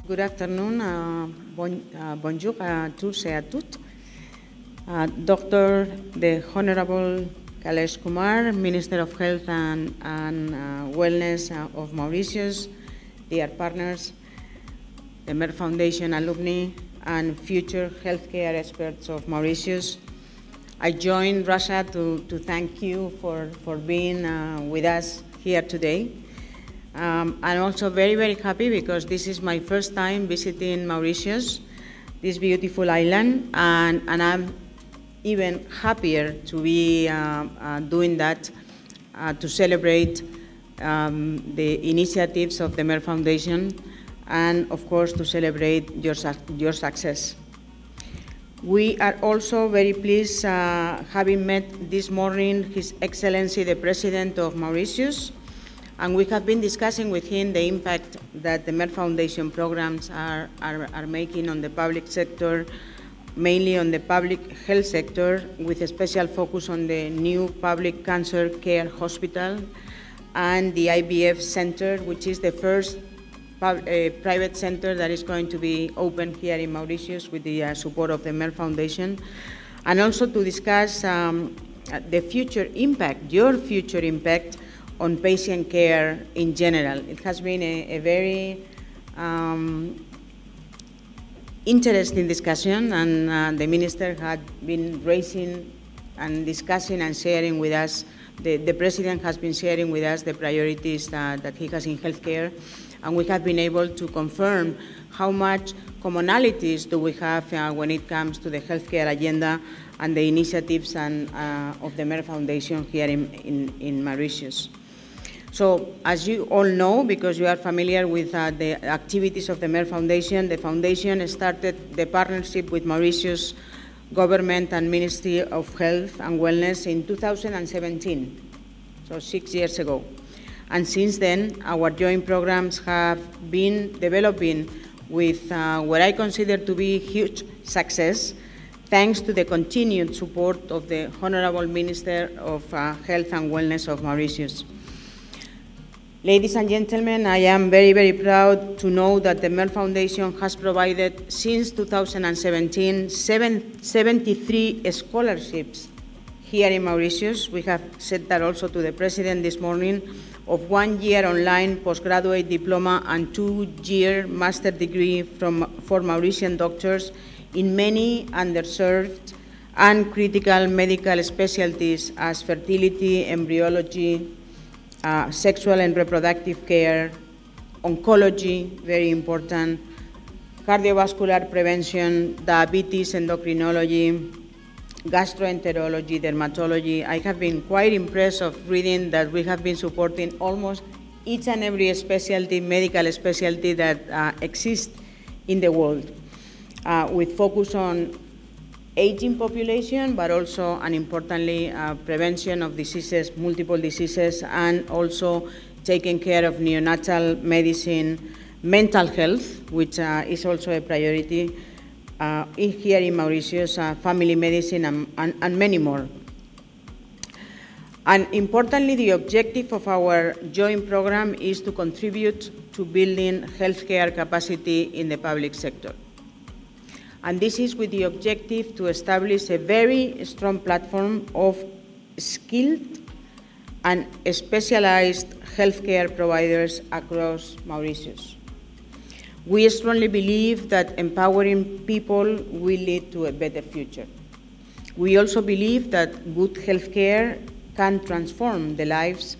Good afternoon, bonjour à tous et à toutes. Dr. the Honorable Kelej Kumar, Minister of Health and Wellness of Mauritius, dear partners, the Merck Foundation alumni, and future healthcare experts of Mauritius. I joined Rasha to thank you for being with us here today. I'm also very, very happy because this is my first time visiting Mauritius, this beautiful island, and I'm even happier to be doing that to celebrate the initiatives of the Merck Foundation and, of course, to celebrate your success. We are also very pleased having met this morning His Excellency the President of Mauritius, and we have been discussing with him the impact that the Merck Foundation programs are making on the public sector, mainly on the public health sector, with a special focus on the new public cancer care hospital and the IVF Centre, which is the first private center that is going to be opened here in Mauritius with the support of the Merck Foundation, and also to discuss the future impact, your future impact on patient care in general. It has been a very interesting discussion, and the Minister had been raising and discussing and sharing with us, the President has been sharing with us the priorities that he has in healthcare, and we have been able to confirm how much commonalities do we have when it comes to the healthcare agenda and the initiatives of the Merck Foundation here in Mauritius. So, as you all know, because you are familiar with the activities of the Merck Foundation, the Foundation started the partnership with Mauritius Government and Ministry of Health and Wellness in 2017, so 6 years ago. And since then, our joint programs have been developing with what I consider to be huge success, thanks to the continued support of the Honorable Minister of Health and Wellness of Mauritius. Ladies and gentlemen, I am very, very proud to know that the Merck Foundation has provided, since 2017, 73 scholarships here in Mauritius. We have said that also to the President this morning, of 1-year online postgraduate diploma and 2-year master degree for Mauritian doctors in many underserved and critical medical specialties as fertility, embryology, sexual and reproductive care, oncology, very important, cardiovascular prevention, diabetes, endocrinology, gastroenterology, dermatology. I have been quite impressed of reading that we have been supporting almost each and every specialty, medical specialty that exists in the world, with focus on aging population, but also, and importantly, prevention of diseases, multiple diseases, and also taking care of neonatal medicine, mental health, which is also a priority here in Mauritius, family medicine, and many more. And importantly, the objective of our joint program is to contribute to building healthcare capacity in the public sector. And this is with the objective to establish a very strong platform of skilled and specialized healthcare providers across Mauritius. We strongly believe that empowering people will lead to a better future. We also believe that good healthcare can transform the lives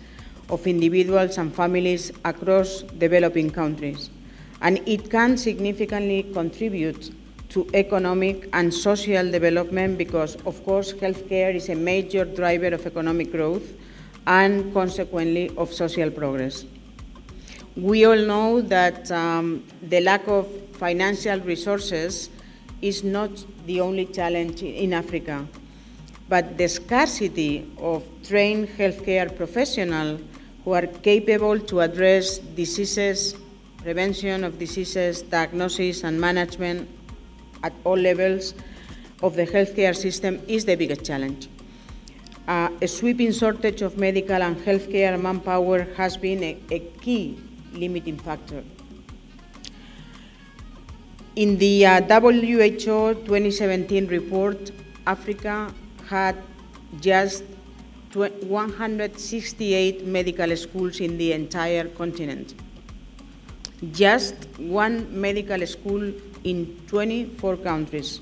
of individuals and families across developing countries, and it can significantly contribute to economic and social development because, of course, healthcare is a major driver of economic growth and, consequently, of social progress. We all know that the lack of financial resources is not the only challenge in Africa, but the scarcity of trained healthcare professionals who are capable to address diseases, prevention of diseases, diagnosis and management at all levels of the healthcare system is the biggest challenge. A sweeping shortage of medical and healthcare manpower has been a key limiting factor. In the WHO 2017 report, Africa had just 168 medical schools in the entire continent. Just one medical school in 24 countries,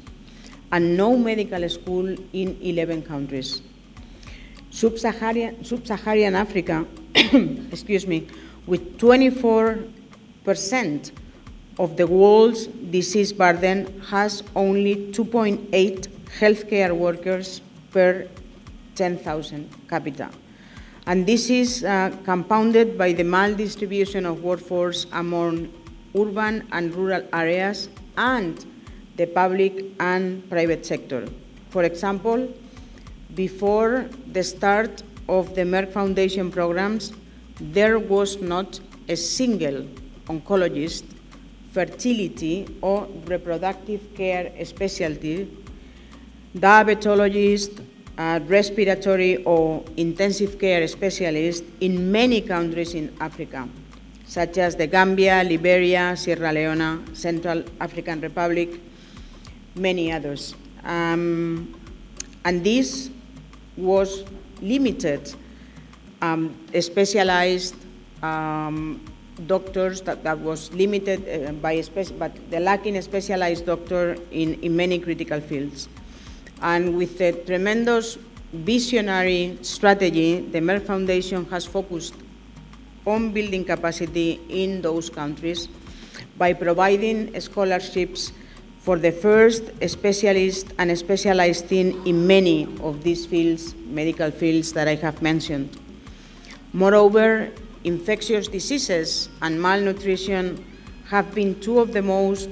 and no medical school in 11 countries. Sub-Saharan Africa, excuse me, with 24% of the world's disease burden, has only 2.8 healthcare workers per 10,000 capita. And this is compounded by the maldistribution of workforce among urban and rural areas and the public and private sector. For example, before the start of the Merck Foundation programs, there was not a single oncologist, fertility or reproductive care specialty, diabetologist, respiratory or intensive care specialist in many countries in Africa, such as the Gambia, Liberia, Sierra Leone, Central African Republic, many others. And this was limited, specialized doctors, that was limited but the lacking specialized doctor in many critical fields. And with a tremendous visionary strategy, the Merck Foundation has focused on building capacity in those countries by providing scholarships for the first specialist and specialized team in many of these fields, medical fields that I have mentioned. Moreover, infectious diseases and malnutrition have been two of the most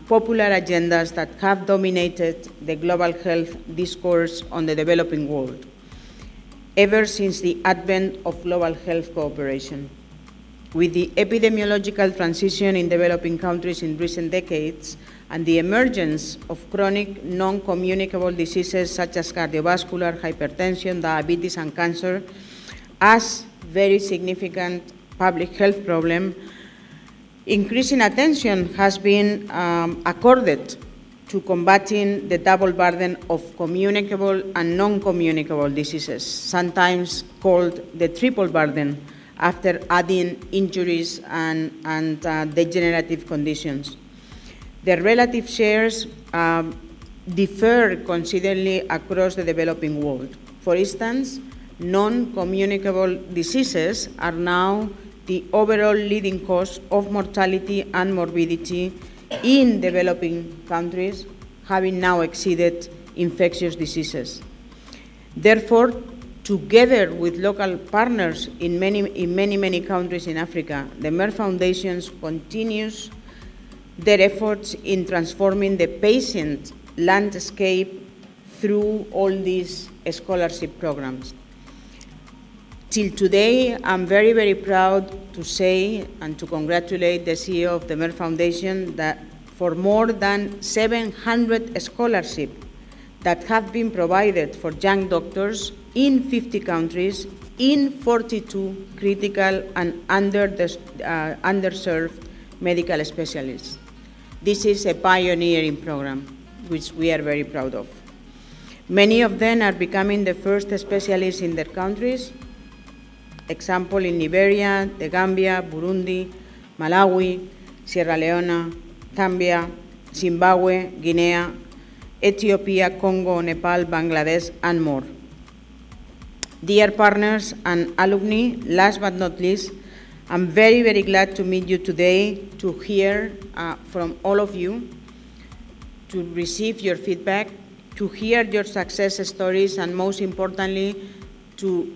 popular agendas that have dominated the global health discourse on the developing world ever since the advent of global health cooperation. With the epidemiological transition in developing countries in recent decades and the emergence of chronic non-communicable diseases such as cardiovascular, hypertension, diabetes, and cancer as very significant public health problem, increasing attention has been accorded to combating the double burden of communicable and non-communicable diseases, sometimes called the triple burden, after adding injuries and degenerative conditions. The relative shares differ considerably across the developing world. For instance, non-communicable diseases are now the overall leading cause of mortality and morbidity in developing countries, having now exceeded infectious diseases. Therefore, together with local partners in many countries in Africa, the Merck Foundation continues their efforts in transforming the patient landscape through all these scholarship programs. Till today, I'm very proud to say and to congratulate the CEO of the Merck Foundation that for more than 700 scholarships that have been provided for young doctors in 50 countries, in 42 critical and underserved medical specialists. This is a pioneering program, which we are very proud of. Many of them are becoming the first specialists in their countries. Example in Liberia, the Gambia, Burundi, Malawi, Sierra Leone, Zambia, Zimbabwe, Guinea, Ethiopia, Congo, Nepal, Bangladesh, and more. Dear partners and alumni, last but not least, I'm very glad to meet you today, to hear from all of you, to receive your feedback, to hear your success stories, and most importantly, to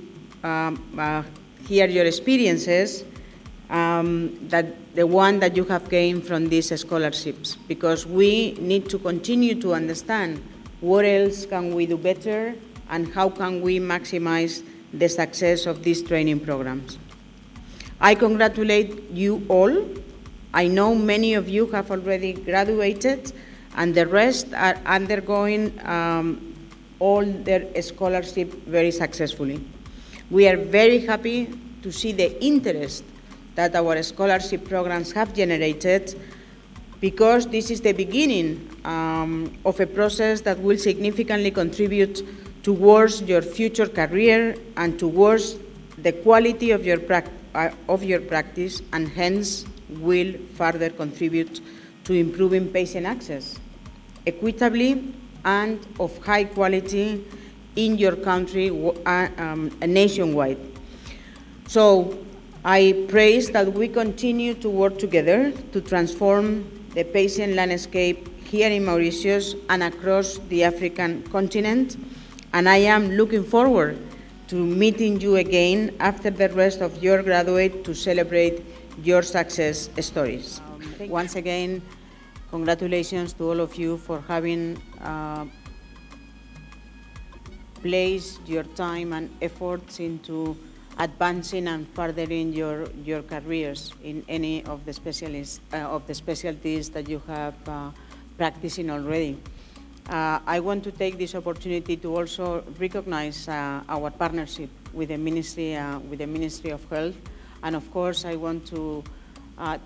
hear your experiences, that the one that you have gained from these scholarships, because we need to continue to understand what else can we do better and how can we maximize the success of these training programs. I congratulate you all. I know many of you have already graduated, and the rest are undergoing all their scholarship very successfully. We are very happy to see the interest that our scholarship programs have generated, because this is the beginning of a process that will significantly contribute towards your future career and towards the quality of your practice, and hence will further contribute to improving patient access equitably and of high quality in your country nationwide. So I praise that we continue to work together to transform the patient landscape here in Mauritius and across the African continent, and I am looking forward to meeting you again after the rest of your graduate to celebrate your success stories. Once again, congratulations to all of you for having placed your time and efforts into advancing and furthering your careers in any of the specialties that you have practicing already. I want to take this opportunity to also recognize our partnership with the Ministry of Health, and of course I want to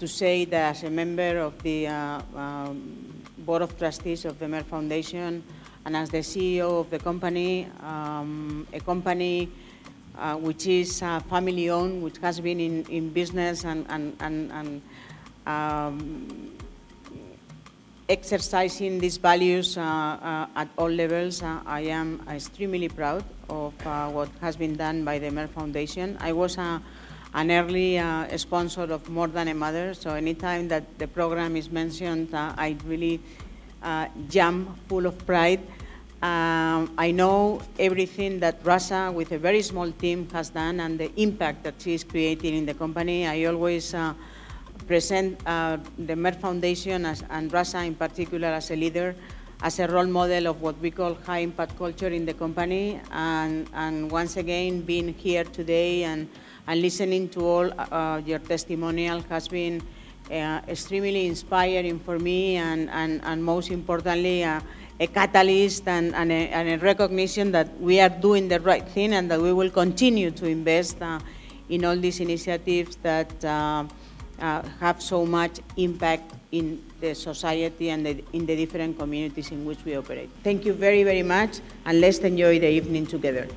say that as a member of the Board of Trustees of the Merck Foundation and as the CEO of the company, a company which is family-owned, which has been in business and exercising these values at all levels, I am extremely proud of what has been done by the Merck Foundation. I was an early sponsor of More Than a Mother, so anytime that the program is mentioned, I really jump full of pride. I know everything that Rasha, with a very small team, has done and the impact that she is creating in the company. I always present the Merck Foundation and Rasha in particular as a leader, as a role model of what we call high impact culture in the company. And once again, being here today and listening to all your testimonial has been extremely inspiring for me, and most importantly, a catalyst and a recognition that we are doing the right thing and that we will continue to invest in all these initiatives that have so much impact in the society and in the different communities in which we operate. Thank you very, very much, and let's enjoy the evening together.